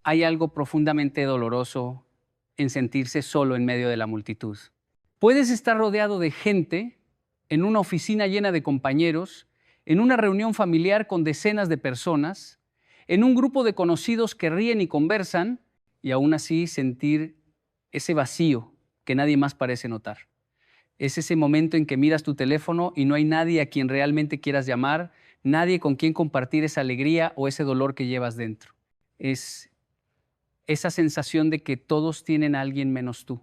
hay algo profundamente doloroso en sentirse solo en medio de la multitud. Puedes estar rodeado de gente, en una oficina llena de compañeros, en una reunión familiar con decenas de personas, en un grupo de conocidos que ríen y conversan, y aún así sentir ese vacío que nadie más parece notar. Es ese momento en que miras tu teléfono y no hay nadie a quien realmente quieras llamar, nadie con quien compartir esa alegría o ese dolor que llevas dentro. Es esa sensación de que todos tienen a alguien menos tú.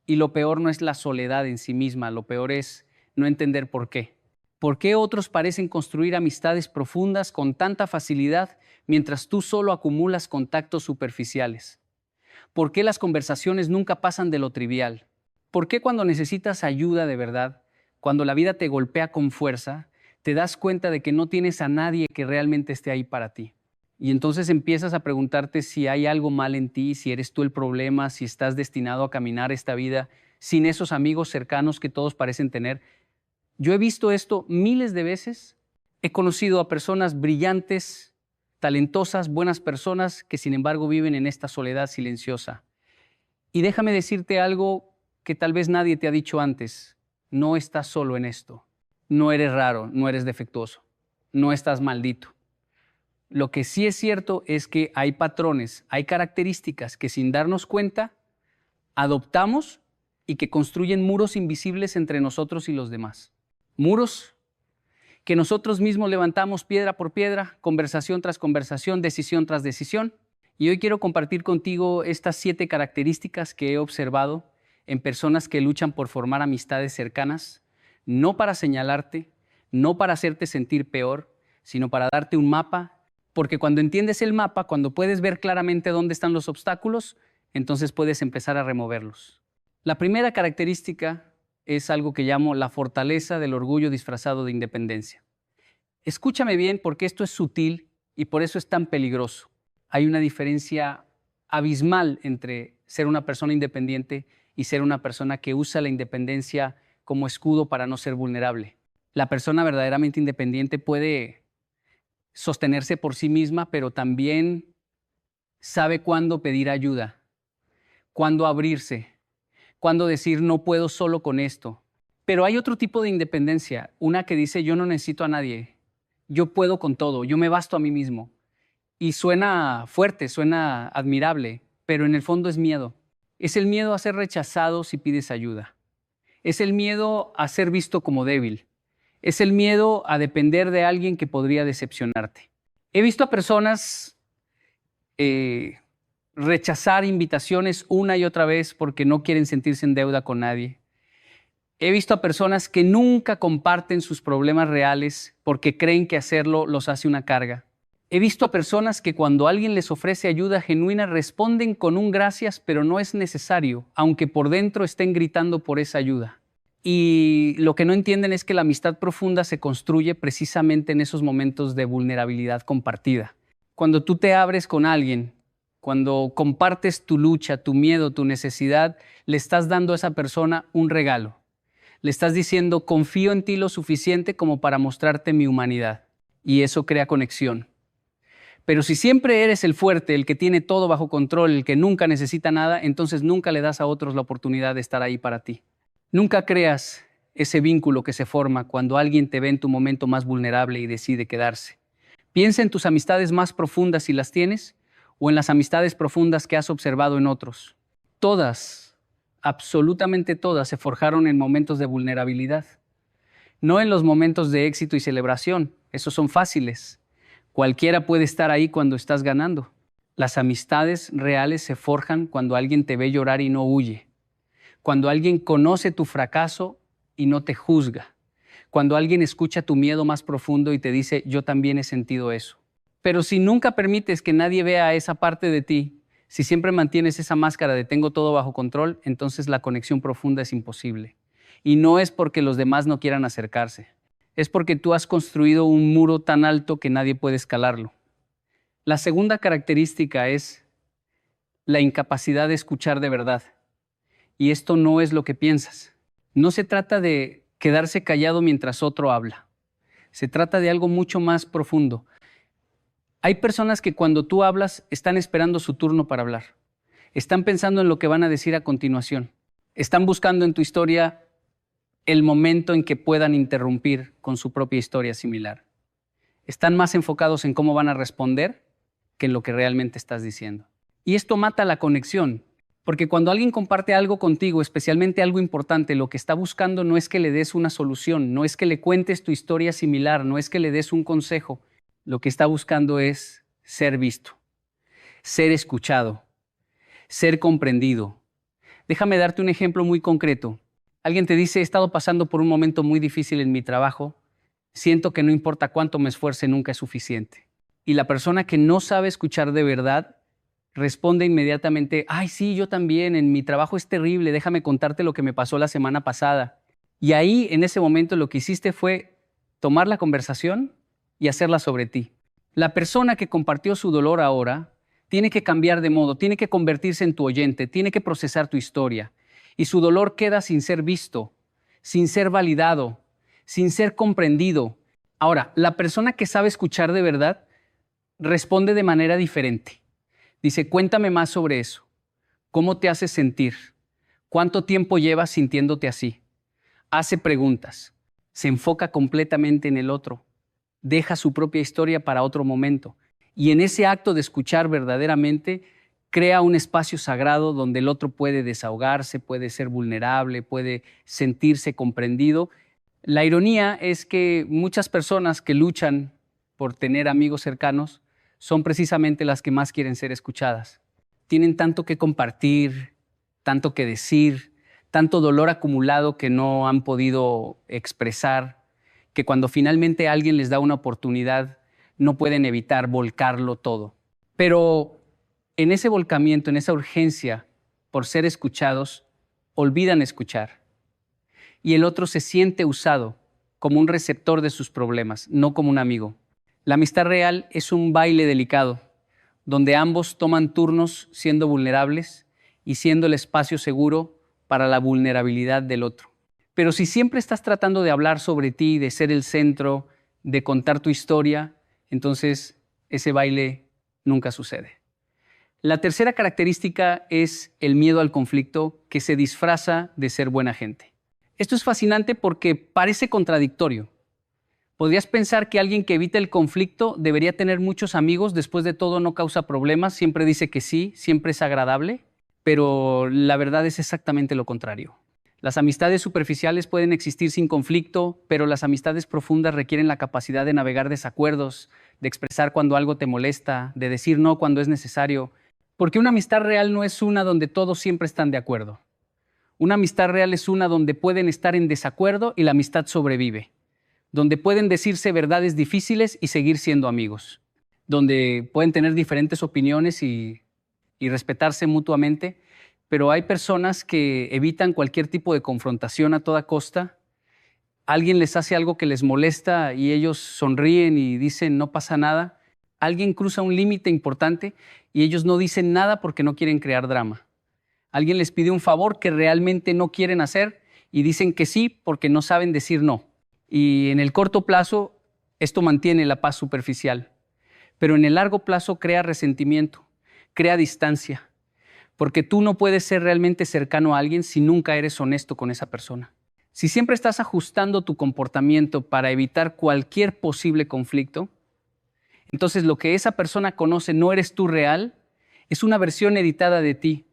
Y lo peor no es la soledad en sí misma, lo peor es no entender por qué. ¿Por qué otros parecen construir amistades profundas con tanta facilidad mientras tú solo acumulas contactos superficiales? ¿Por qué las conversaciones nunca pasan de lo trivial? ¿Por qué cuando necesitas ayuda de verdad, cuando la vida te golpea con fuerza, te das cuenta de que no tienes a nadie que realmente esté ahí para ti? Y entonces empiezas a preguntarte si hay algo mal en ti, si eres tú el problema, si estás destinado a caminar esta vida sin esos amigos cercanos que todos parecen tener. Yo he visto esto miles de veces. He conocido a personas brillantes, talentosas, buenas personas que sin embargo viven en esta soledad silenciosa. Y déjame decirte algo que tal vez nadie te ha dicho antes. No estás solo en esto. No eres raro, no eres defectuoso, no estás maldito. Lo que sí es cierto es que hay patrones, hay características que sin darnos cuenta adoptamos y que construyen muros invisibles entre nosotros y los demás. Muros que nosotros mismos levantamos piedra por piedra, conversación tras conversación, decisión tras decisión. Y hoy quiero compartir contigo estas 7 características que he observado en personas que luchan por formar amistades cercanas, no para señalarte, no para hacerte sentir peor, sino para darte un mapa, porque cuando entiendes el mapa, cuando puedes ver claramente dónde están los obstáculos, entonces puedes empezar a removerlos. La primera característica es algo que llamo la fortaleza del orgullo disfrazado de independencia. Escúchame bien porque esto es sutil y por eso es tan peligroso. Hay una diferencia abismal entre ser una persona independiente y ser una persona que usa la independencia como escudo para no ser vulnerable. La persona verdaderamente independiente puede sostenerse por sí misma, pero también sabe cuándo pedir ayuda, cuándo abrirse, cuándo decir no puedo solo con esto. Pero hay otro tipo de independencia, una que dice yo no necesito a nadie, yo puedo con todo, yo me basto a mí mismo. Y suena fuerte, suena admirable, pero en el fondo es miedo. Es el miedo a ser rechazado si pides ayuda. Es el miedo a ser visto como débil. Es el miedo a depender de alguien que podría decepcionarte. He visto a personas rechazar invitaciones una y otra vez porque no quieren sentirse en deuda con nadie. He visto a personas que nunca comparten sus problemas reales porque creen que hacerlo los hace una carga. He visto a personas que cuando alguien les ofrece ayuda genuina responden con un gracias, pero no es necesario, aunque por dentro estén gritando por esa ayuda. Y lo que no entienden es que la amistad profunda se construye precisamente en esos momentos de vulnerabilidad compartida. Cuando tú te abres con alguien, cuando compartes tu lucha, tu miedo, tu necesidad, le estás dando a esa persona un regalo. Le estás diciendo, confío en ti lo suficiente como para mostrarte mi humanidad. Y eso crea conexión. Pero si siempre eres el fuerte, el que tiene todo bajo control, el que nunca necesita nada, entonces nunca le das a otros la oportunidad de estar ahí para ti. Nunca creas ese vínculo que se forma cuando alguien te ve en tu momento más vulnerable y decide quedarse. Piensa en tus amistades más profundas si las tienes, o en las amistades profundas que has observado en otros. Todas, absolutamente todas, se forjaron en momentos de vulnerabilidad. No en los momentos de éxito y celebración, esos son fáciles. Cualquiera puede estar ahí cuando estás ganando. Las amistades reales se forjan cuando alguien te ve llorar y no huye. Cuando alguien conoce tu fracaso y no te juzga. Cuando alguien escucha tu miedo más profundo y te dice, yo también he sentido eso. Pero si nunca permites que nadie vea esa parte de ti, si siempre mantienes esa máscara de tengo todo bajo control, entonces la conexión profunda es imposible. Y no es porque los demás no quieran acercarse. Es porque tú has construido un muro tan alto que nadie puede escalarlo. La segunda característica es la incapacidad de escuchar de verdad. Y esto no es lo que piensas. No se trata de quedarse callado mientras otro habla. Se trata de algo mucho más profundo. Hay personas que cuando tú hablas están esperando su turno para hablar. Están pensando en lo que van a decir a continuación. Están buscando en tu historia el momento en que puedan interrumpir con su propia historia similar. Están más enfocados en cómo van a responder que en lo que realmente estás diciendo. Y esto mata la conexión, porque cuando alguien comparte algo contigo, especialmente algo importante, lo que está buscando no es que le des una solución, no es que le cuentes tu historia similar, no es que le des un consejo. Lo que está buscando es ser visto, ser escuchado, ser comprendido. Déjame darte un ejemplo muy concreto. Alguien te dice, he estado pasando por un momento muy difícil en mi trabajo, siento que no importa cuánto me esfuerce, nunca es suficiente. Y la persona que no sabe escuchar de verdad responde inmediatamente, ay, sí, yo también, en mi trabajo es terrible, déjame contarte lo que me pasó la semana pasada. Y ahí, en ese momento, lo que hiciste fue tomar la conversación y hacerla sobre ti. La persona que compartió su dolor ahora tiene que cambiar de modo, tiene que convertirse en tu oyente, tiene que procesar tu historia. Y su dolor queda sin ser visto, sin ser validado, sin ser comprendido. Ahora, la persona que sabe escuchar de verdad responde de manera diferente. Dice, cuéntame más sobre eso. ¿Cómo te hace sentir? ¿Cuánto tiempo llevas sintiéndote así? Hace preguntas. Se enfoca completamente en el otro. Deja su propia historia para otro momento. Y en ese acto de escuchar verdaderamente, crea un espacio sagrado donde el otro puede desahogarse, puede ser vulnerable, puede sentirse comprendido. La ironía es que muchas personas que luchan por tener amigos cercanos son precisamente las que más quieren ser escuchadas. Tienen tanto que compartir, tanto que decir, tanto dolor acumulado que no han podido expresar, que cuando finalmente alguien les da una oportunidad, no pueden evitar volcarlo todo. Pero en ese volcamiento, en esa urgencia por ser escuchados, olvidan escuchar. Y el otro se siente usado como un receptor de sus problemas, no como un amigo. La amistad real es un baile delicado, donde ambos toman turnos siendo vulnerables y siendo el espacio seguro para la vulnerabilidad del otro. Pero si siempre estás tratando de hablar sobre ti, de ser el centro, de contar tu historia, entonces ese baile nunca sucede. La tercera característica es el miedo al conflicto que se disfraza de ser buena gente. Esto es fascinante porque parece contradictorio. Podrías pensar que alguien que evita el conflicto debería tener muchos amigos, después de todo no causa problemas, siempre dice que sí, siempre es agradable, pero la verdad es exactamente lo contrario. Las amistades superficiales pueden existir sin conflicto, pero las amistades profundas requieren la capacidad de navegar desacuerdos, de expresar cuando algo te molesta, de decir no cuando es necesario, porque una amistad real no es una donde todos siempre están de acuerdo. Una amistad real es una donde pueden estar en desacuerdo y la amistad sobrevive, donde pueden decirse verdades difíciles y seguir siendo amigos, donde pueden tener diferentes opiniones y respetarse mutuamente, pero hay personas que evitan cualquier tipo de confrontación a toda costa. Alguien les hace algo que les molesta y ellos sonríen y dicen no pasa nada. Alguien cruza un límite importante y ellos no dicen nada porque no quieren crear drama. Alguien les pide un favor que realmente no quieren hacer y dicen que sí porque no saben decir no. Y en el corto plazo esto mantiene la paz superficial, pero en el largo plazo crea resentimiento, crea distancia, porque tú no puedes ser realmente cercano a alguien si nunca eres honesto con esa persona. Si siempre estás ajustando tu comportamiento para evitar cualquier posible conflicto, entonces lo que esa persona conoce no eres tú real, es una versión editada de ti,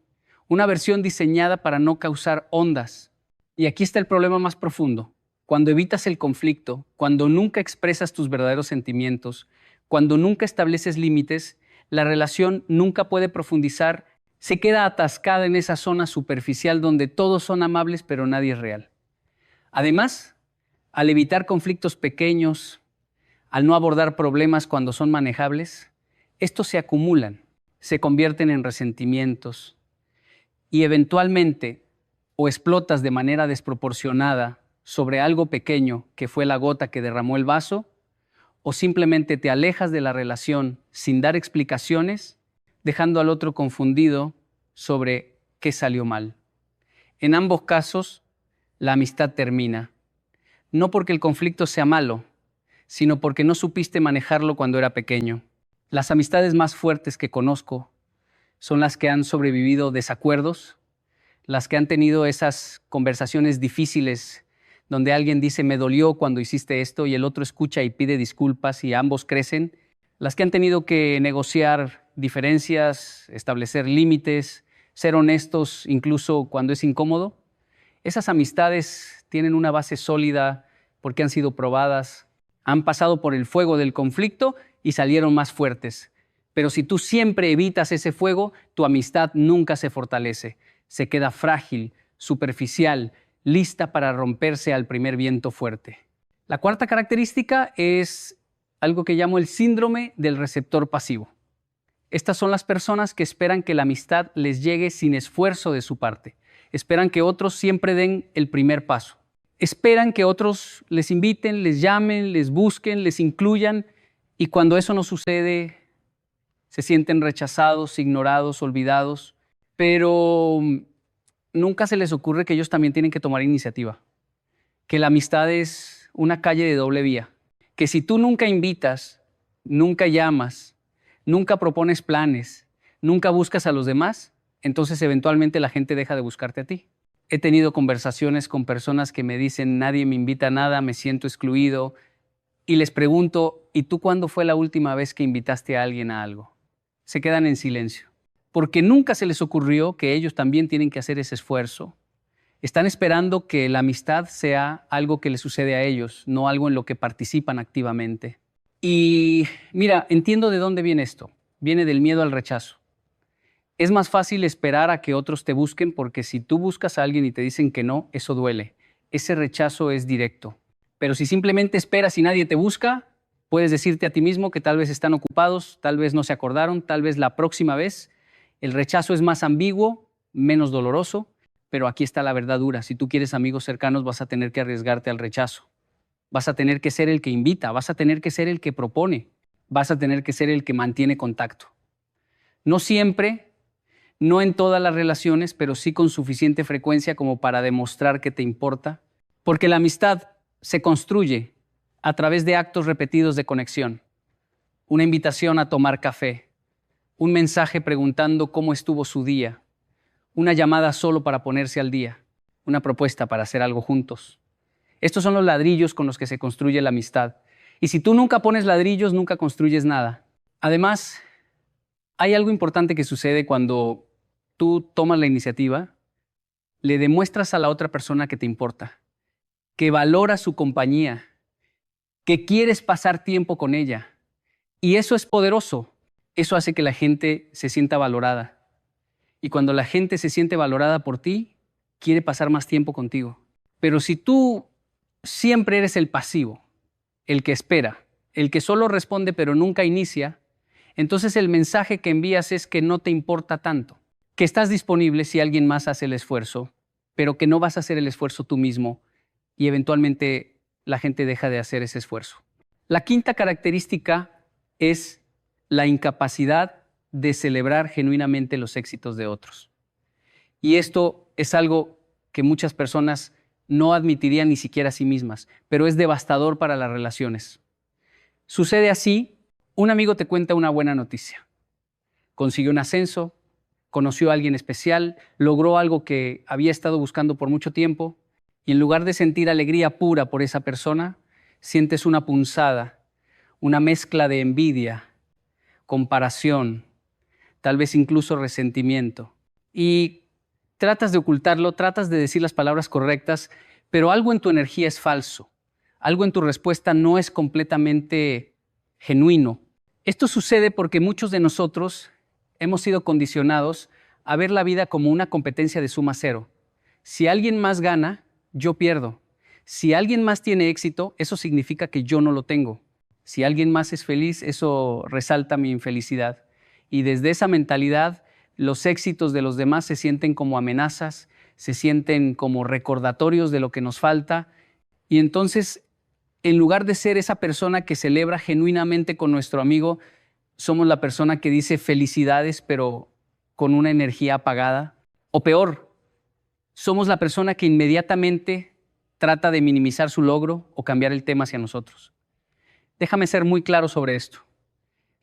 una versión diseñada para no causar ondas. Y aquí está el problema más profundo. Cuando evitas el conflicto, cuando nunca expresas tus verdaderos sentimientos, cuando nunca estableces límites, la relación nunca puede profundizar, se queda atascada en esa zona superficial donde todos son amables pero nadie es real. Además, al evitar conflictos pequeños, al no abordar problemas cuando son manejables, estos se acumulan, se convierten en resentimientos y eventualmente o explotas de manera desproporcionada sobre algo pequeño que fue la gota que derramó el vaso, o simplemente te alejas de la relación sin dar explicaciones, dejando al otro confundido sobre qué salió mal. En ambos casos, la amistad termina, no porque el conflicto sea malo, sino porque no supiste manejarlo cuando era pequeño. Las amistades más fuertes que conozco son las que han sobrevivido desacuerdos, las que han tenido esas conversaciones difíciles donde alguien dice me dolió cuando hiciste esto y el otro escucha y pide disculpas y ambos crecen, las que han tenido que negociar diferencias, establecer límites, ser honestos incluso cuando es incómodo. Esas amistades tienen una base sólida porque han sido probadas, han pasado por el fuego del conflicto y salieron más fuertes. Pero si tú siempre evitas ese fuego, tu amistad nunca se fortalece. Se queda frágil, superficial, lista para romperse al primer viento fuerte. La cuarta característica es algo que llamo el síndrome del receptor pasivo. Estas son las personas que esperan que la amistad les llegue sin esfuerzo de su parte. Esperan que otros siempre den el primer paso. Esperan que otros les inviten, les llamen, les busquen, les incluyan, y cuando eso no sucede, se sienten rechazados, ignorados, olvidados, pero nunca se les ocurre que ellos también tienen que tomar iniciativa, que la amistad es una calle de doble vía, que si tú nunca invitas, nunca llamas, nunca propones planes, nunca buscas a los demás, entonces eventualmente la gente deja de buscarte a ti. He tenido conversaciones con personas que me dicen, nadie me invita a nada, me siento excluido, y les pregunto, ¿y tú cuándo fue la última vez que invitaste a alguien a algo? Se quedan en silencio, porque nunca se les ocurrió que ellos también tienen que hacer ese esfuerzo. Están esperando que la amistad sea algo que les sucede a ellos, no algo en lo que participan activamente. Y mira, entiendo de dónde viene esto. Viene del miedo al rechazo. Es más fácil esperar a que otros te busquen porque si tú buscas a alguien y te dicen que no, eso duele. Ese rechazo es directo. Pero si simplemente esperas y nadie te busca, puedes decirte a ti mismo que tal vez están ocupados, tal vez no se acordaron, tal vez la próxima vez. El rechazo es más ambiguo, menos doloroso, pero aquí está la verdad dura. Si tú quieres amigos cercanos, vas a tener que arriesgarte al rechazo. Vas a tener que ser el que invita, vas a tener que ser el que propone, vas a tener que ser el que mantiene contacto. No siempre, no en todas las relaciones, pero sí con suficiente frecuencia como para demostrar que te importa, porque la amistad se construye a través de actos repetidos de conexión. Una invitación a tomar café, un mensaje preguntando cómo estuvo su día, una llamada solo para ponerse al día, una propuesta para hacer algo juntos. Estos son los ladrillos con los que se construye la amistad. Y si tú nunca pones ladrillos, nunca construyes nada. Además, hay algo importante que sucede cuando tú tomas la iniciativa, le demuestras a la otra persona que te importa, que valora su compañía, que quieres pasar tiempo con ella. Y eso es poderoso. Eso hace que la gente se sienta valorada. Y cuando la gente se siente valorada por ti, quiere pasar más tiempo contigo. Pero si tú siempre eres el pasivo, el que espera, el que solo responde pero nunca inicia, entonces el mensaje que envías es que no te importa tanto, que estás disponible si alguien más hace el esfuerzo, pero que no vas a hacer el esfuerzo tú mismo y eventualmente la gente deja de hacer ese esfuerzo. La quinta característica es la incapacidad de celebrar genuinamente los éxitos de otros. Y esto es algo que muchas personas no admitirían ni siquiera a sí mismas, pero es devastador para las relaciones. Sucede así, un amigo te cuenta una buena noticia. Consiguió un ascenso, conoció a alguien especial, logró algo que había estado buscando por mucho tiempo, y en lugar de sentir alegría pura por esa persona, sientes una punzada, una mezcla de envidia, comparación, tal vez incluso resentimiento. Y tratas de ocultarlo, tratas de decir las palabras correctas, pero algo en tu energía es falso. Algo en tu respuesta no es completamente genuino. Esto sucede porque muchos de nosotros hemos sido condicionados a ver la vida como una competencia de suma cero. Si alguien más gana, yo pierdo. Si alguien más tiene éxito, eso significa que yo no lo tengo. Si alguien más es feliz, eso resalta mi infelicidad. Y desde esa mentalidad, los éxitos de los demás se sienten como amenazas, se sienten como recordatorios de lo que nos falta. Y entonces, en lugar de ser esa persona que celebra genuinamente con nuestro amigo, somos la persona que dice felicidades, pero con una energía apagada. O peor, somos la persona que inmediatamente trata de minimizar su logro o cambiar el tema hacia nosotros. Déjame ser muy claro sobre esto.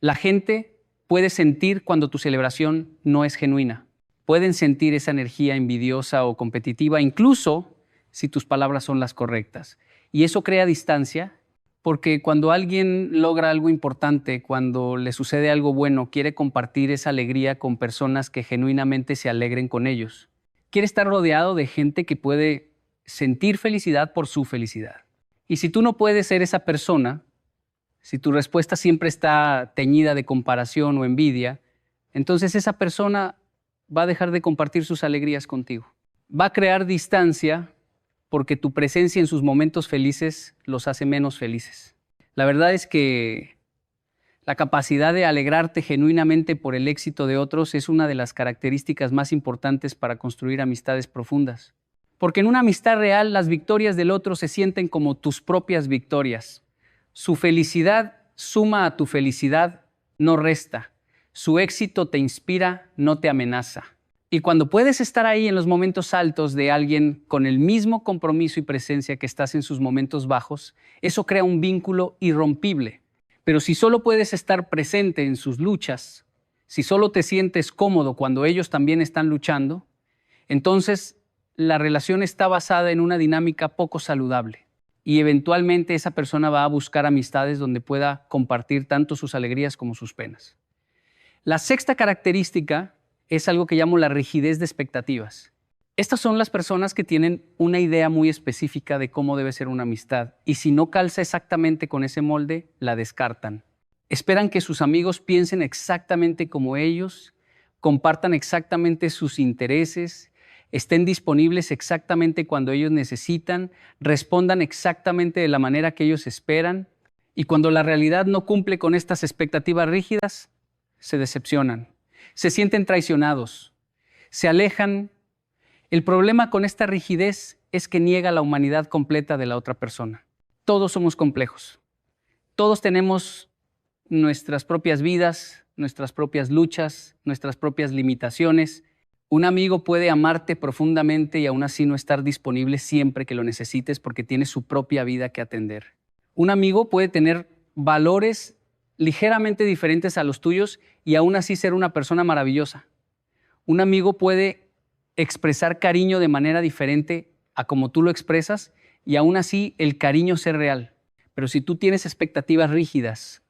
La gente puede sentir cuando tu celebración no es genuina. Pueden sentir esa energía envidiosa o competitiva, incluso si tus palabras son las correctas. Y eso crea distancia, porque cuando alguien logra algo importante, cuando le sucede algo bueno, quiere compartir esa alegría con personas que genuinamente se alegren con ellos. Quiere estar rodeado de gente que puede sentir felicidad por su felicidad. Y si tú no puedes ser esa persona, si tu respuesta siempre está teñida de comparación o envidia, entonces esa persona va a dejar de compartir sus alegrías contigo. Va a crear distancia porque tu presencia en sus momentos felices los hace menos felices. La verdad es que la capacidad de alegrarte genuinamente por el éxito de otros es una de las características más importantes para construir amistades profundas. Porque en una amistad real, las victorias del otro se sienten como tus propias victorias. Su felicidad suma a tu felicidad, no resta. Su éxito te inspira, no te amenaza. Y cuando puedes estar ahí en los momentos altos de alguien con el mismo compromiso y presencia que estás en sus momentos bajos, eso crea un vínculo irrompible. Pero si solo puedes estar presente en sus luchas, si solo te sientes cómodo cuando ellos también están luchando, entonces la relación está basada en una dinámica poco saludable. Y eventualmente esa persona va a buscar amistades donde pueda compartir tanto sus alegrías como sus penas. La sexta característica es algo que llamo la rigidez de expectativas. Estas son las personas que tienen una idea muy específica de cómo debe ser una amistad y si no calza exactamente con ese molde, la descartan. Esperan que sus amigos piensen exactamente como ellos, compartan exactamente sus intereses, estén disponibles exactamente cuando ellos necesitan, respondan exactamente de la manera que ellos esperan y cuando la realidad no cumple con estas expectativas rígidas, se decepcionan, se sienten traicionados, se alejan. El problema con esta rigidez es que niega la humanidad completa de la otra persona. Todos somos complejos. Todos tenemos nuestras propias vidas, nuestras propias luchas, nuestras propias limitaciones. Un amigo puede amarte profundamente y aún así no estar disponible siempre que lo necesites porque tiene su propia vida que atender. Un amigo puede tener valores ligeramente diferentes a los tuyos y aún así ser una persona maravillosa. Un amigo puede expresar cariño de manera diferente a como tú lo expresas y aún así el cariño ser real. Pero si tú tienes expectativas rígidas,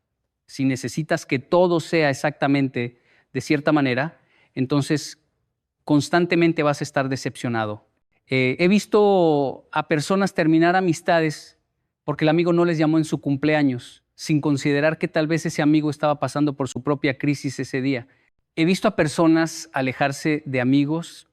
si necesitas que todo sea exactamente de cierta manera, entonces constantemente vas a estar decepcionado. He visto a personas terminar amistades porque el amigo no les llamó en su cumpleaños, sin considerar que tal vez ese amigo estaba pasando por su propia crisis ese día. He visto a personas alejarse de amigos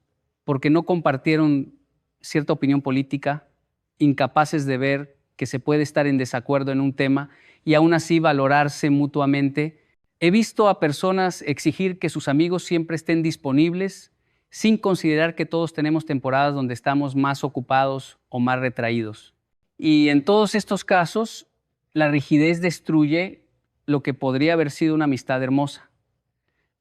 porque no compartieron cierta opinión política, incapaces de ver que se puede estar en desacuerdo en un tema y aún así valorarse mutuamente. He visto a personas exigir que sus amigos siempre estén disponibles sin considerar que todos tenemos temporadas donde estamos más ocupados o más retraídos. Y en todos estos casos, la rigidez destruye lo que podría haber sido una amistad hermosa.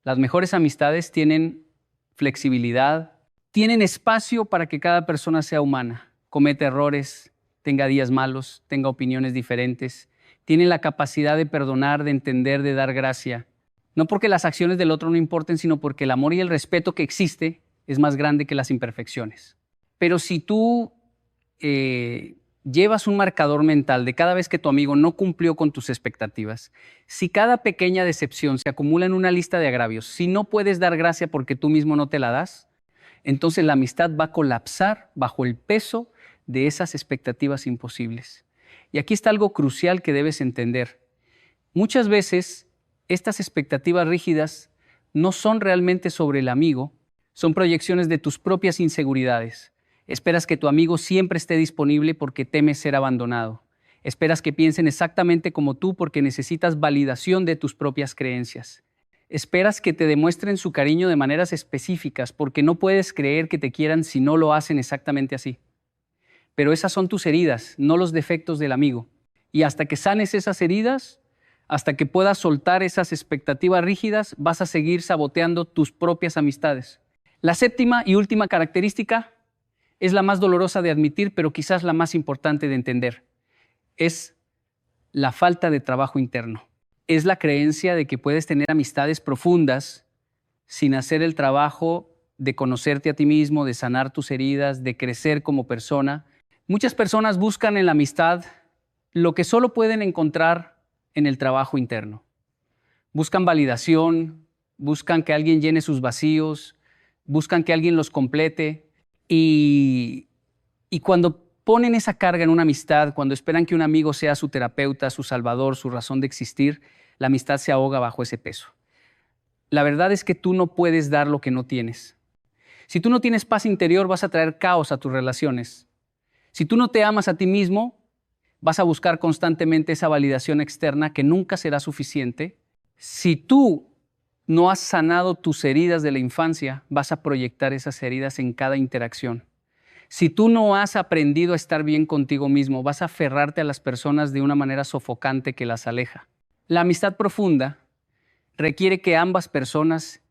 Las mejores amistades tienen flexibilidad, tienen espacio para que cada persona sea humana, cometa errores, tenga días malos, tenga opiniones diferentes, tienen la capacidad de perdonar, de entender, de dar gracia. No porque las acciones del otro no importen, sino porque el amor y el respeto que existe es más grande que las imperfecciones. Pero si tú llevas un marcador mental de cada vez que tu amigo no cumplió con tus expectativas, si cada pequeña decepción se acumula en una lista de agravios, si no puedes dar gracia porque tú mismo no te la das, entonces la amistad va a colapsar bajo el peso de esas expectativas imposibles. Y aquí está algo crucial que debes entender. Muchas veces estas expectativas rígidas no son realmente sobre el amigo, son proyecciones de tus propias inseguridades. Esperas que tu amigo siempre esté disponible porque temes ser abandonado. Esperas que piensen exactamente como tú porque necesitas validación de tus propias creencias. Esperas que te demuestren su cariño de maneras específicas porque no puedes creer que te quieran si no lo hacen exactamente así. Pero esas son tus heridas, no los defectos del amigo. Y hasta que sanes esas heridas, hasta que puedas soltar esas expectativas rígidas, vas a seguir saboteando tus propias amistades. La séptima y última característica es la más dolorosa de admitir, pero quizás la más importante de entender. Es la falta de trabajo interno. es la creencia de que puedes tener amistades profundas sin hacer el trabajo de conocerte a ti mismo, de sanar tus heridas, de crecer como persona. Muchas personas buscan en la amistad lo que solo pueden encontrar en el trabajo interno. Buscan validación, buscan que alguien llene sus vacíos, buscan que alguien los complete y cuando ponen esa carga en una amistad, cuando esperan que un amigo sea su terapeuta, su salvador, su razón de existir, la amistad se ahoga bajo ese peso. La verdad es que tú no puedes dar lo que no tienes. Si tú no tienes paz interior, vas a traer caos a tus relaciones. Si tú no te amas a ti mismo, vas a buscar constantemente esa validación externa que nunca será suficiente. Si tú no has sanado tus heridas de la infancia, vas a proyectar esas heridas en cada interacción. Si tú no has aprendido a estar bien contigo mismo, vas a aferrarte a las personas de una manera sofocante que las aleja. La amistad profunda requiere que ambas personas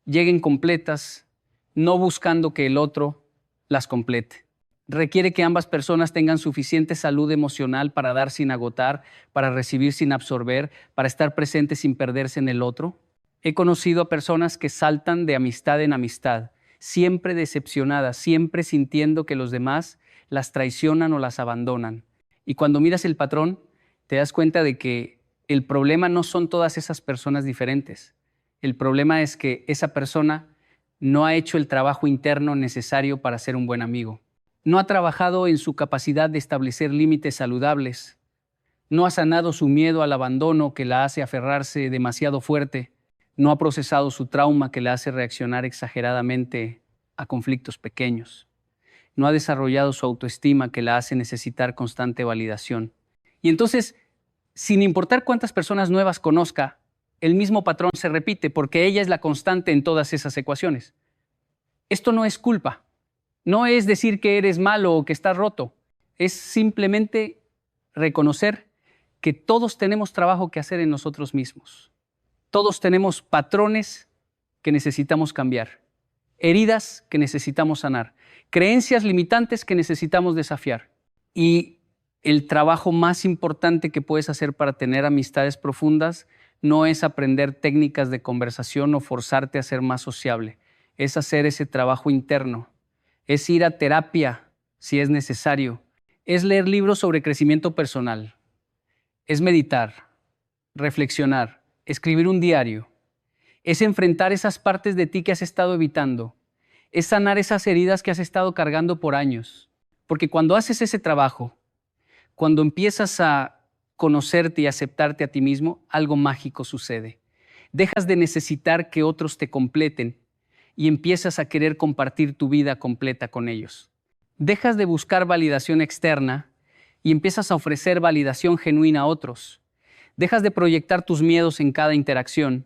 lleguen completas, no buscando que el otro las complete. Requiere que ambas personas tengan suficiente salud emocional para dar sin agotar, para recibir sin absorber, para estar presentes sin perderse en el otro. He conocido a personas que saltan de amistad en amistad, siempre decepcionadas, siempre sintiendo que los demás las traicionan o las abandonan. Y cuando miras el patrón, te das cuenta de que el problema no son todas esas personas diferentes. El problema es que esa persona no ha hecho el trabajo interno necesario para ser un buen amigo. No ha trabajado en su capacidad de establecer límites saludables. No ha sanado su miedo al abandono que la hace aferrarse demasiado fuerte. No ha procesado su trauma que la hace reaccionar exageradamente a conflictos pequeños. No ha desarrollado su autoestima que la hace necesitar constante validación. Y entonces, sin importar cuántas personas nuevas conozca, el mismo patrón se repite porque ella es la constante en todas esas ecuaciones. Esto no es culpa. No es decir que eres malo o que estás roto. Es simplemente reconocer que todos tenemos trabajo que hacer en nosotros mismos. Todos tenemos patrones que necesitamos cambiar, heridas que necesitamos sanar, creencias limitantes que necesitamos desafiar. Y el trabajo más importante que puedes hacer para tener amistades profundas no es aprender técnicas de conversación o forzarte a ser más sociable. Es hacer ese trabajo interno. Es ir a terapia si es necesario. Es leer libros sobre crecimiento personal. Es meditar, reflexionar, escribir un diario. Es enfrentar esas partes de ti que has estado evitando. Es sanar esas heridas que has estado cargando por años. Porque cuando haces ese trabajo, cuando empiezas a conocerte y aceptarte a ti mismo, algo mágico sucede. Dejas de necesitar que otros te completen y empiezas a querer compartir tu vida completa con ellos. Dejas de buscar validación externa y empiezas a ofrecer validación genuina a otros. Dejas de proyectar tus miedos en cada interacción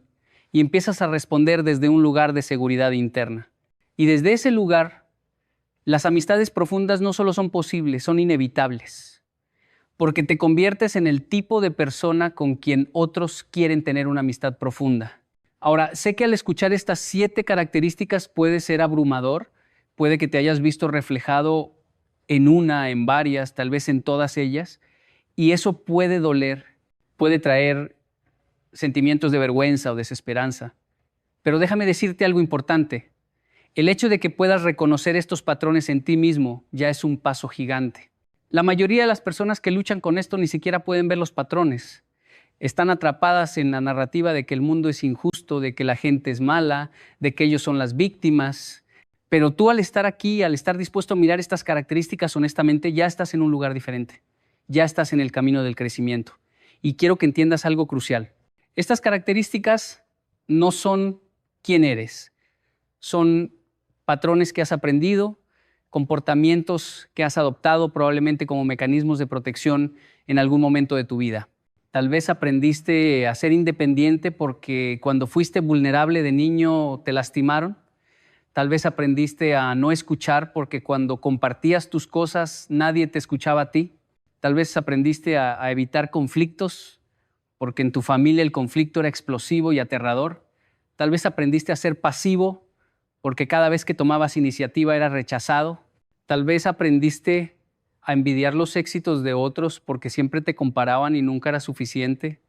y empiezas a responder desde un lugar de seguridad interna. Y desde ese lugar, las amistades profundas no solo son posibles, son inevitables, porque te conviertes en el tipo de persona con quien otros quieren tener una amistad profunda. Ahora, sé que al escuchar estas 7 características puede ser abrumador, puede que te hayas visto reflejado en una, en varias, tal vez en todas ellas, y eso puede doler, puede traer sentimientos de vergüenza o desesperanza. Pero déjame decirte algo importante. El hecho de que puedas reconocer estos patrones en ti mismo ya es un paso gigante. La mayoría de las personas que luchan con esto ni siquiera pueden ver los patrones. Están atrapadas en la narrativa de que el mundo es injusto, de que la gente es mala, de que ellos son las víctimas. Pero tú al estar aquí, al estar dispuesto a mirar estas características honestamente, ya estás en un lugar diferente. Ya estás en el camino del crecimiento. Y quiero que entiendas algo crucial. Estas características no son quién eres. Son patrones que has aprendido, comportamientos que has adoptado probablemente como mecanismos de protección en algún momento de tu vida. Tal vez aprendiste a ser independiente porque cuando fuiste vulnerable de niño te lastimaron. Tal vez aprendiste a no escuchar porque cuando compartías tus cosas nadie te escuchaba a ti. Tal vez aprendiste a evitar conflictos porque en tu familia el conflicto era explosivo y aterrador. Tal vez aprendiste a ser pasivo porque cada vez que tomabas iniciativa era rechazado. Tal vez aprendiste a envidiar los éxitos de otros porque siempre te comparaban y nunca era suficiente.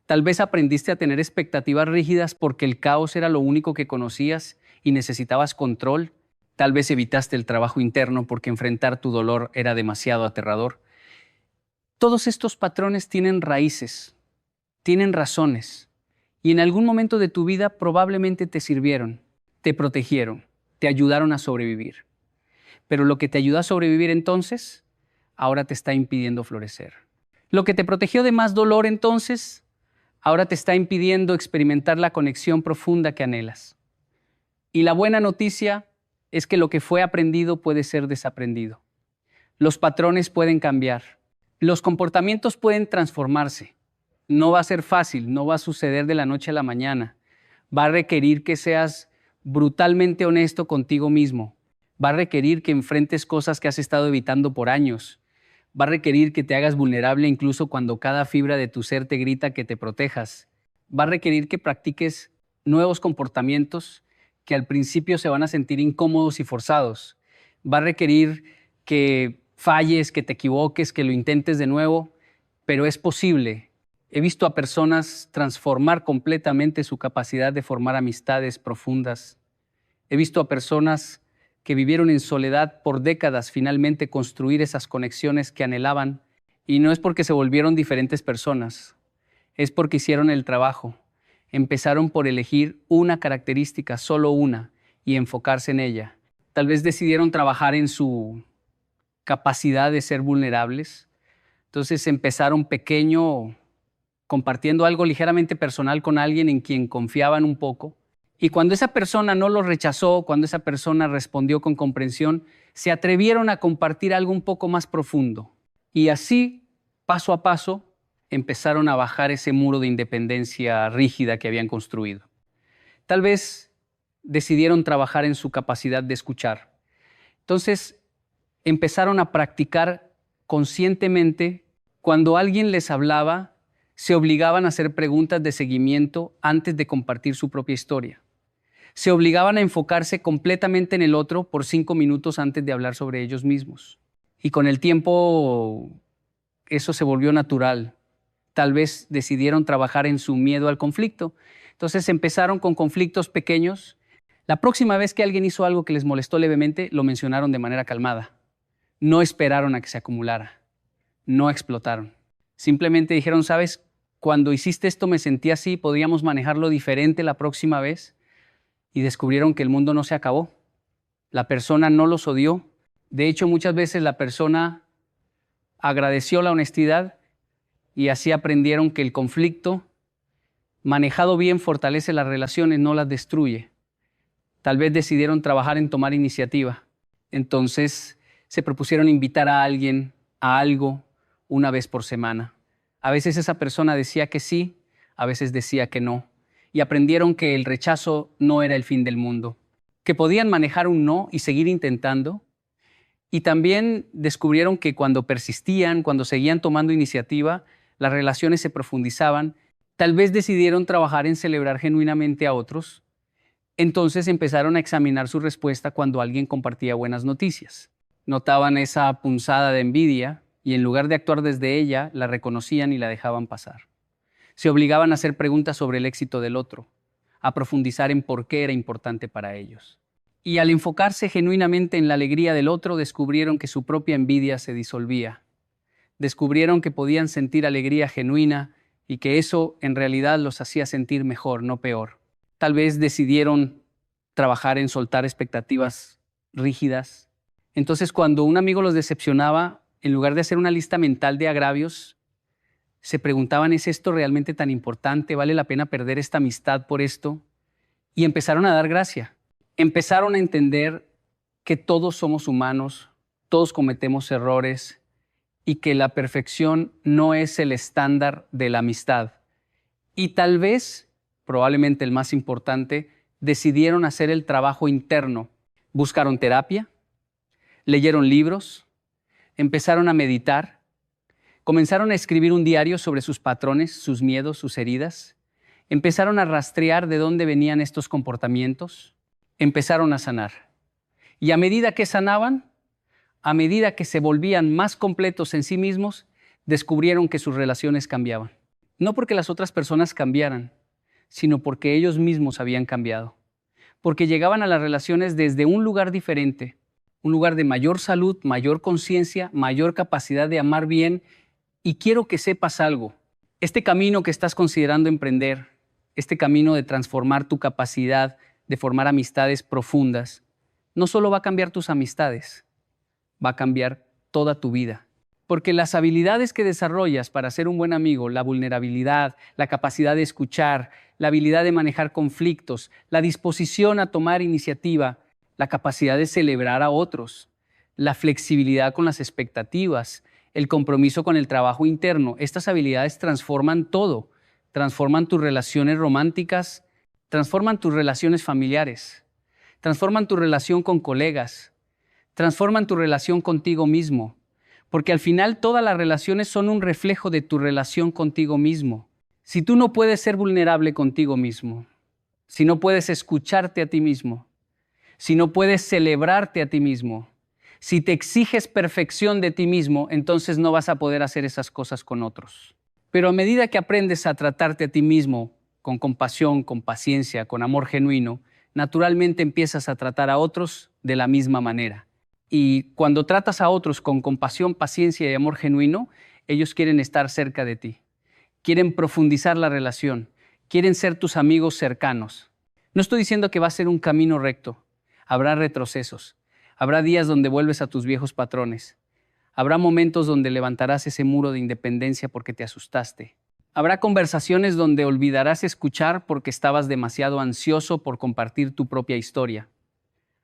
Tal vez aprendiste a tener expectativas rígidas porque el caos era lo único que conocías y necesitabas control. Tal vez evitaste el trabajo interno porque enfrentar tu dolor era demasiado aterrador. Todos estos patrones tienen raíces, tienen razones, y en algún momento de tu vida probablemente te sirvieron, te protegieron, te ayudaron a sobrevivir. Pero lo que te ayudó a sobrevivir entonces, ahora te está impidiendo florecer. Lo que te protegió de más dolor entonces, ahora te está impidiendo experimentar la conexión profunda que anhelas. Y la buena noticia es que lo que fue aprendido puede ser desaprendido. Los patrones pueden cambiar. Los comportamientos pueden transformarse. No va a ser fácil, no va a suceder de la noche a la mañana. Va a requerir que seas brutalmente honesto contigo mismo. Va a requerir que enfrentes cosas que has estado evitando por años. Va a requerir que te hagas vulnerable incluso cuando cada fibra de tu ser te grita que te protejas. Va a requerir que practiques nuevos comportamientos que al principio se van a sentir incómodos y forzados. Va a requerir que falles, que te equivoques, que lo intentes de nuevo, pero es posible. He visto a personas transformar completamente su capacidad de formar amistades profundas. He visto a personas que vivieron en soledad por décadas finalmente construir esas conexiones que anhelaban, y no es porque se volvieron diferentes personas, es porque hicieron el trabajo. Empezaron por elegir una característica, solo una, y enfocarse en ella. Tal vez decidieron trabajar en su capacidad de ser vulnerables. Entonces empezaron pequeño, compartiendo algo ligeramente personal con alguien en quien confiaban un poco. Y cuando esa persona no lo rechazó, cuando esa persona respondió con comprensión, se atrevieron a compartir algo un poco más profundo. Y así, paso a paso, empezaron a bajar ese muro de independencia rígida que habían construido. Tal vez decidieron trabajar en su capacidad de escuchar. Entonces, empezaron a practicar conscientemente. Cuando alguien les hablaba, se obligaban a hacer preguntas de seguimiento antes de compartir su propia historia. Se obligaban a enfocarse completamente en el otro por 5 minutos antes de hablar sobre ellos mismos. Y con el tiempo, eso se volvió natural. Tal vez decidieron trabajar en su miedo al conflicto. Entonces empezaron con conflictos pequeños. La próxima vez que alguien hizo algo que les molestó levemente, lo mencionaron de manera calmada. No esperaron a que se acumulara. No explotaron. Simplemente dijeron, ¿sabes? Cuando hiciste esto me sentí así, podríamos manejarlo diferente la próxima vez. Y descubrieron que el mundo no se acabó. La persona no los odió. De hecho, muchas veces la persona agradeció la honestidad y así aprendieron que el conflicto, manejado bien, fortalece las relaciones, no las destruye. Tal vez decidieron trabajar en tomar iniciativa. Entonces se propusieron invitar a alguien a algo una vez por semana. A veces esa persona decía que sí, a veces decía que no. Y aprendieron que el rechazo no era el fin del mundo, que podían manejar un no y seguir intentando. Y también descubrieron que cuando persistían, cuando seguían tomando iniciativa, las relaciones se profundizaban. Tal vez decidieron trabajar en celebrar genuinamente a otros. Entonces empezaron a examinar su respuesta cuando alguien compartía buenas noticias. Notaban esa punzada de envidia y en lugar de actuar desde ella, la reconocían y la dejaban pasar. Se obligaban a hacer preguntas sobre el éxito del otro, a profundizar en por qué era importante para ellos. Y al enfocarse genuinamente en la alegría del otro, descubrieron que su propia envidia se disolvía. Descubrieron que podían sentir alegría genuina y que eso en realidad los hacía sentir mejor, no peor. Tal vez decidieron trabajar en soltar expectativas rígidas. Entonces, cuando un amigo los decepcionaba, en lugar de hacer una lista mental de agravios, se preguntaban, ¿es esto realmente tan importante? ¿Vale la pena perder esta amistad por esto? Y empezaron a dar gracia. Empezaron a entender que todos somos humanos, todos cometemos errores y que la perfección no es el estándar de la amistad. Y tal vez, probablemente el más importante, decidieron hacer el trabajo interno. Buscaron terapia, leyeron libros, empezaron a meditar, comenzaron a escribir un diario sobre sus patrones, sus miedos, sus heridas. Empezaron a rastrear de dónde venían estos comportamientos. Empezaron a sanar. Y a medida que sanaban, a medida que se volvían más completos en sí mismos, descubrieron que sus relaciones cambiaban. No porque las otras personas cambiaran, sino porque ellos mismos habían cambiado. Porque llegaban a las relaciones desde un lugar diferente, un lugar de mayor salud, mayor conciencia, mayor capacidad de amar bien. Y quiero que sepas algo. Este camino que estás considerando emprender, este camino de transformar tu capacidad de formar amistades profundas, no solo va a cambiar tus amistades, va a cambiar toda tu vida. Porque las habilidades que desarrollas para ser un buen amigo, la vulnerabilidad, la capacidad de escuchar, la habilidad de manejar conflictos, la disposición a tomar iniciativa, la capacidad de celebrar a otros, la flexibilidad con las expectativas, el compromiso con el trabajo interno, estas habilidades transforman todo, transforman tus relaciones románticas, transforman tus relaciones familiares, transforman tu relación con colegas, transforman tu relación contigo mismo. Porque al final todas las relaciones son un reflejo de tu relación contigo mismo. Si tú no puedes ser vulnerable contigo mismo, si no puedes escucharte a ti mismo, si no puedes celebrarte a ti mismo, si te exiges perfección de ti mismo, entonces no vas a poder hacer esas cosas con otros. Pero a medida que aprendes a tratarte a ti mismo con compasión, con paciencia, con amor genuino, naturalmente empiezas a tratar a otros de la misma manera. Y cuando tratas a otros con compasión, paciencia y amor genuino, ellos quieren estar cerca de ti. Quieren profundizar la relación. Quieren ser tus amigos cercanos. No estoy diciendo que va a ser un camino recto. Habrá retrocesos. Habrá días donde vuelves a tus viejos patrones. Habrá momentos donde levantarás ese muro de independencia porque te asustaste. Habrá conversaciones donde olvidarás escuchar porque estabas demasiado ansioso por compartir tu propia historia.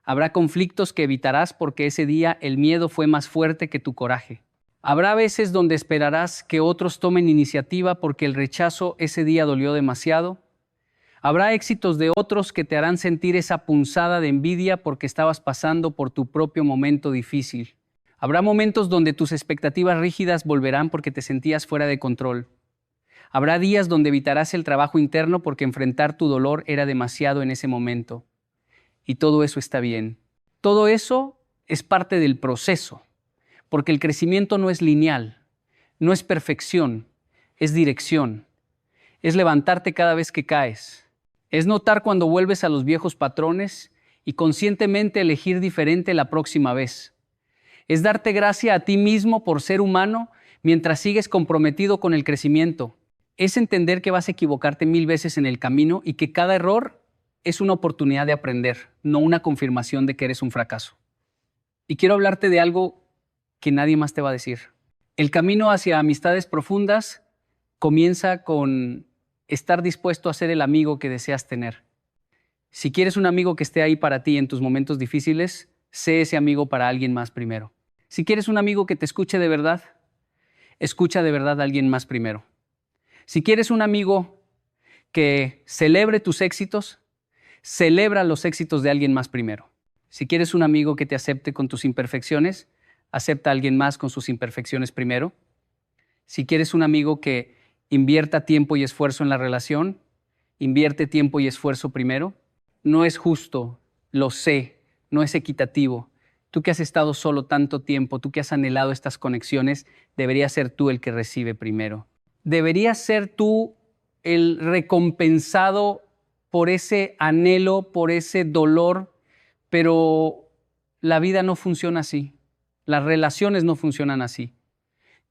Habrá conflictos que evitarás porque ese día el miedo fue más fuerte que tu coraje. Habrá veces donde esperarás que otros tomen iniciativa porque el rechazo ese día dolió demasiado. Habrá éxitos de otros que te harán sentir esa punzada de envidia porque estabas pasando por tu propio momento difícil. Habrá momentos donde tus expectativas rígidas volverán porque te sentías fuera de control. Habrá días donde evitarás el trabajo interno porque enfrentar tu dolor era demasiado en ese momento. Y todo eso está bien. Todo eso es parte del proceso, porque el crecimiento no es lineal, no es perfección, es dirección. Es levantarte cada vez que caes. Es notar cuando vuelves a los viejos patrones y conscientemente elegir diferente la próxima vez. Es darte gracia a ti mismo por ser humano mientras sigues comprometido con el crecimiento. Es entender que vas a equivocarte 1000 veces en el camino y que cada error es una oportunidad de aprender, no una confirmación de que eres un fracaso. Y quiero hablarte de algo que nadie más te va a decir. El camino hacia amistades profundas comienza con estar dispuesto a ser el amigo que deseas tener. Si quieres un amigo que esté ahí para ti en tus momentos difíciles, sé ese amigo para alguien más primero. Si quieres un amigo que te escuche de verdad, escucha de verdad a alguien más primero. Si quieres un amigo que celebre tus éxitos, celebra los éxitos de alguien más primero. Si quieres un amigo que te acepte con tus imperfecciones, acepta a alguien más con sus imperfecciones primero. Si quieres un amigo que invierta tiempo y esfuerzo en la relación, invierte tiempo y esfuerzo primero. No es justo, lo sé, no es equitativo. Tú que has estado solo tanto tiempo, tú que has anhelado estas conexiones, deberías ser tú el que recibe primero. Deberías ser tú el recompensado por ese anhelo, por ese dolor, pero la vida no funciona así. Las relaciones no funcionan así.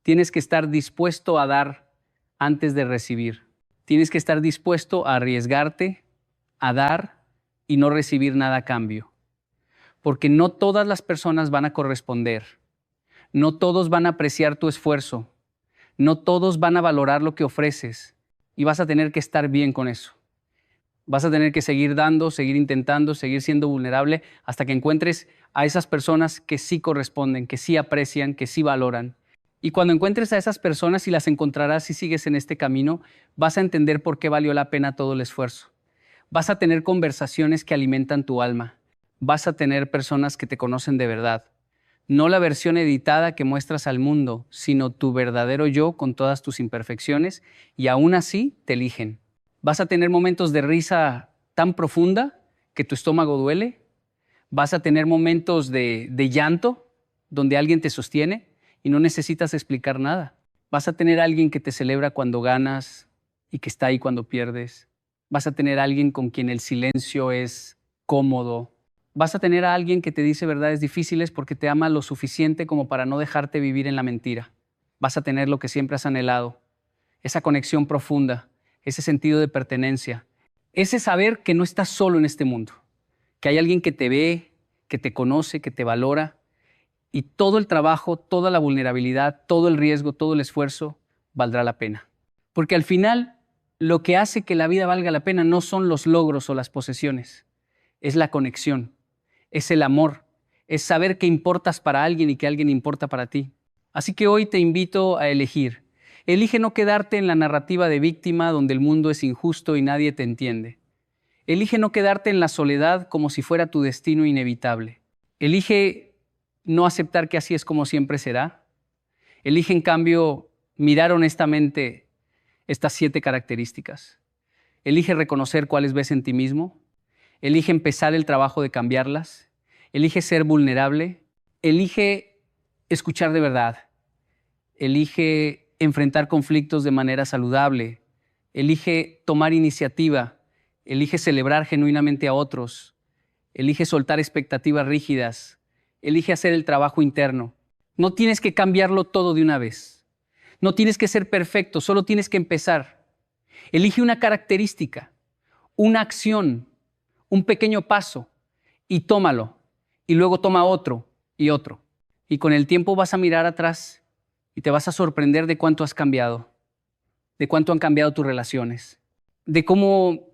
Tienes que estar dispuesto a dar antes de recibir. Tienes que estar dispuesto a arriesgarte, a dar y no recibir nada a cambio. Porque no todas las personas van a corresponder. No todos van a apreciar tu esfuerzo. No todos van a valorar lo que ofreces. Y vas a tener que estar bien con eso. Vas a tener que seguir dando, seguir intentando, seguir siendo vulnerable hasta que encuentres a esas personas que sí corresponden, que sí aprecian, que sí valoran. Y cuando encuentres a esas personas y las encontrarás si sigues en este camino, vas a entender por qué valió la pena todo el esfuerzo. Vas a tener conversaciones que alimentan tu alma. Vas a tener personas que te conocen de verdad. No la versión editada que muestras al mundo, sino tu verdadero yo con todas tus imperfecciones y aún así te eligen. Vas a tener momentos de risa tan profunda que tu estómago duele. Vas a tener momentos de llanto donde alguien te sostiene y no necesitas explicar nada. Vas a tener alguien que te celebra cuando ganas, y que está ahí cuando pierdes. Vas a tener a alguien con quien el silencio es cómodo. Vas a tener a alguien que te dice verdades difíciles porque te ama lo suficiente como para no dejarte vivir en la mentira. Vas a tener lo que siempre has anhelado, esa conexión profunda, ese sentido de pertenencia, ese saber que no estás solo en este mundo, que hay alguien que te ve, que te conoce, que te valora, y todo el trabajo, toda la vulnerabilidad, todo el riesgo, todo el esfuerzo valdrá la pena. Porque al final, lo que hace que la vida valga la pena no son los logros o las posesiones, es la conexión, es el amor, es saber que importas para alguien y que alguien importa para ti. Así que hoy te invito a elegir. Elige no quedarte en la narrativa de víctima donde el mundo es injusto y nadie te entiende. Elige no quedarte en la soledad como si fuera tu destino inevitable. Elige no aceptar que así es como siempre será. Elige, en cambio, mirar honestamente estas 7 características. Elige reconocer cuáles ves en ti mismo. Elige empezar el trabajo de cambiarlas. Elige ser vulnerable. Elige escuchar de verdad. Elige enfrentar conflictos de manera saludable. Elige tomar iniciativa. Elige celebrar genuinamente a otros. Elige soltar expectativas rígidas. Elige hacer el trabajo interno. No tienes que cambiarlo todo de una vez. No tienes que ser perfecto, solo tienes que empezar. Elige una característica, una acción, un pequeño paso y tómalo. Y luego toma otro y otro. Y con el tiempo vas a mirar atrás y te vas a sorprender de cuánto has cambiado, de cuánto han cambiado tus relaciones, de cómo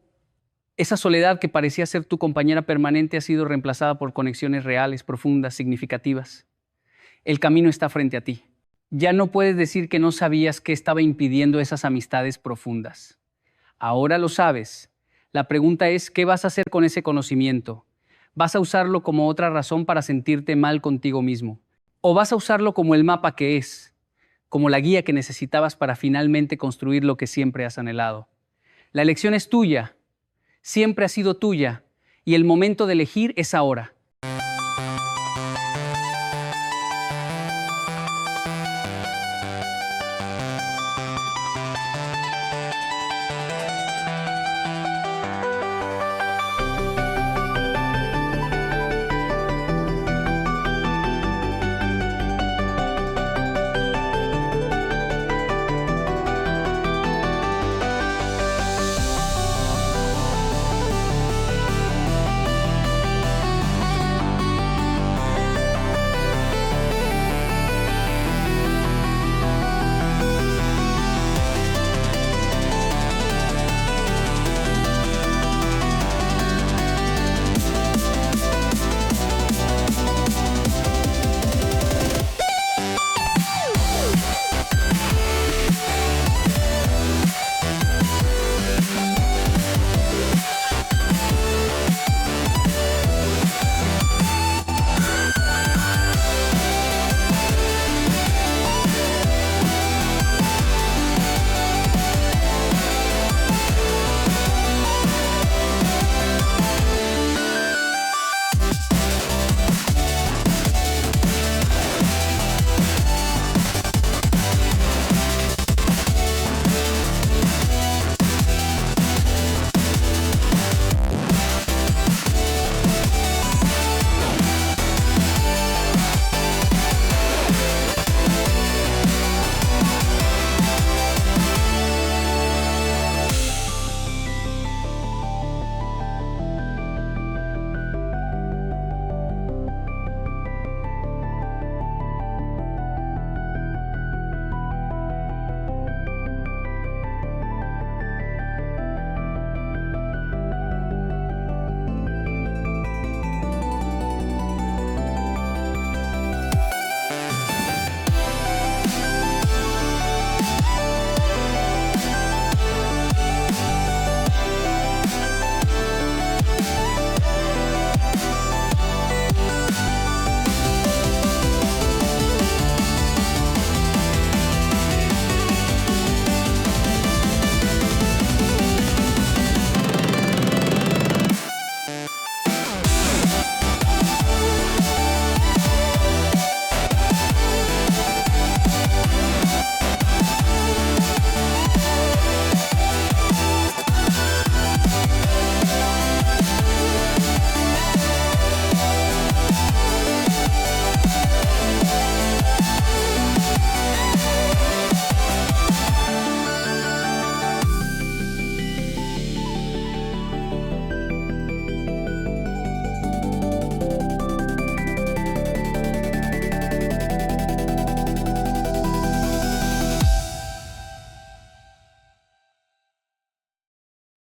esa soledad que parecía ser tu compañera permanente ha sido reemplazada por conexiones reales, profundas, significativas. El camino está frente a ti. Ya no puedes decir que no sabías qué estaba impidiendo esas amistades profundas. Ahora lo sabes. La pregunta es, ¿qué vas a hacer con ese conocimiento? ¿Vas a usarlo como otra razón para sentirte mal contigo mismo? ¿O vas a usarlo como el mapa que es, como la guía que necesitabas para finalmente construir lo que siempre has anhelado? La elección es tuya, siempre ha sido tuya, y el momento de elegir es ahora.